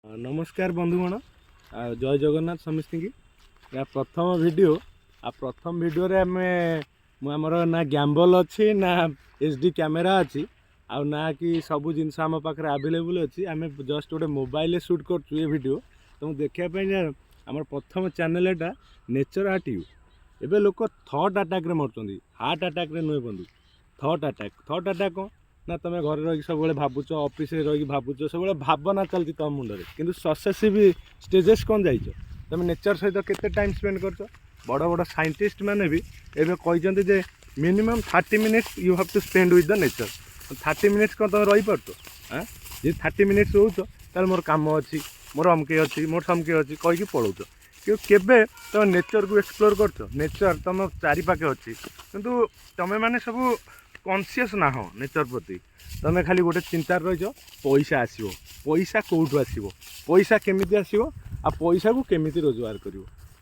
नमस्कार बंधुगण जय जगन्नाथ समस्त की या प्रथम वीडियो प्रथम वीडियो रे आमर ना गैम्बल अच्छी ना एचडी कैमेरा अच्छी आ ना कि सब जिनस आम पाखे आवेलेबल अच्छी आम जस्ट गोटे मोबाइल शूट कर वीडियो तुम देखापी आम प्रथम channel Etah nature art you एवं लोक थट आटाक मरुँच हार्ट आटाक नुहे बंधु थट आटाक कौन ना तुम घर रही सब भावुच ऑफिस रही भावुच सब भावना चलती तुम मुंडे कि सक्सेसिव स्टेजेस कौन जाइए तुम नेचर सहित केते टाइम स्पेंड कर बड़ बड़ साइंटिस्ट मैंने भी एवं कहते minimum 30 minutes you have to spend with the nature 30 minutes कौन तुम रही पार्थ हाँ जी 30 मिनिट्स रोच मोर कम अच्छी मोर अमके अच्छी मोर समके अच्छी कहीकि पलाऊच कि केवे तुम नेचर को एक्सप्लोर कर नेचर तुम चारिपाखे अच्छी किंतु तुम मैंने सब कॉन्शियस ना हो नेचर प्रति तुम खाली गोटे चिंतार रही पैसा आसो पैसा कौटू आसो पैसा केमी आसो आ पैसा को केमी रोजगार कर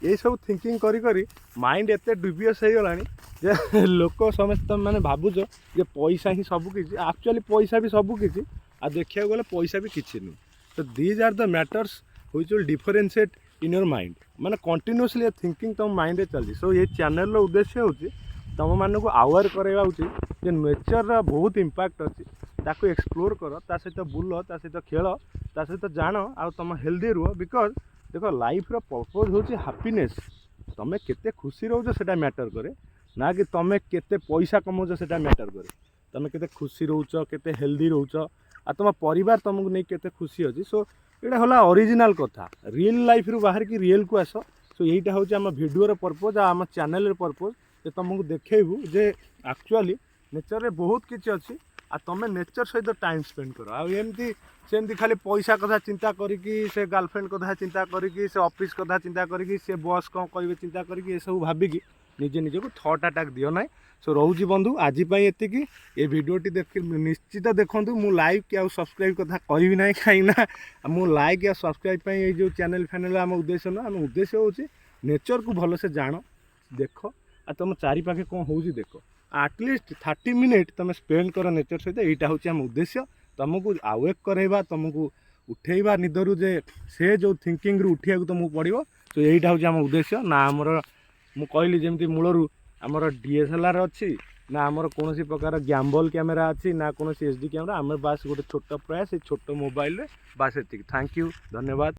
ये सब थिंकिंग करी माइंड एत डुबियस हो गला जे लोक समस्त मैंने भावुच जे पैसा ही सबकि एक्चुअली पैसा भी सबकि आ देखा गले पैसा भी किसी नुह तो these are the matters which will differentiate in your mind माने कंटिन्यूअसली थिंकिंग तुम माइंड चलती सो ये चैनल उद्देश्य होची तुम मान को आवेयर करवा उचित जे नेचर बहुत इम्पैक्ट अच्छी ताको एक्सप्लोर कर ता सहित बुल ता सहित खेल ता सहित जान आ तुम हेल्दी रुह बिकज देख लाइफ रो पर्पज होची हैप्पीनेस तुम केते खुशी रोच सेटा मैटर करे ना कि तुम केते पैसा कमौच सेटा मैटर करे तुम केते खुशी रोच केते हेल्दी रोच आ तुम परिवार तुमको नहीं केते खुशी अच्छी सो ये होला ओरिजिनल कथा रियल लाइफ रु बाहर की रियल को आस सो यहीटा हूँ आम भिडियो पर्पज आम चैनल पर्पज जे तुमको देखु जे एक्चुअली नेचर रे बहुत किसी अच्छी आ तुम नेचर सहित टाइम स्पेंड कर आमती सेमती खाली पैसा कथा चिंता करिकी से गर्लफ्रेंड कथा चिंता करिकी से ऑफिस कथा चिंता करिकी से बॉस कौन कहे चिंता करिकी ये सब भाविकी निजे निजे को थट अटैक दियो ना सो रोची बंधु आज एति ये भिडियोटी देख निश्चित देखूँ मु लाइक क्या सब्सक्राइब कथा करी ना कहीं मु लाइक या सब्सक्राइब ये जो चैनल फैनल आम उद्देश्य ना आम उद्देश्य हूँ नेचर को भलसे जान देख आ तुम चारिपाखे कौन हो देख एटलिस्ट 30 मिनिट तुम स्पेंड कर नेचर सहित यहाँ हूँ आम उद्देश्य तुमको आवेक करवा तुमको उठेवा निदरू जे से जो थिंकिंग रु उठा तुमको पड़ो तो यहाँ हूँ आम उद्देश्य ना आमर मु कहली जमी मूलर आमर डीएसएलआर अच्छी ना आमर कौन प्रकार गैम्बल कैमेरा अच्छी ना कौन एचडी कैमेरा आम बास गोटे छोट प्रयास छोट मोबाइल बास एति थैंक यू धन्यवाद।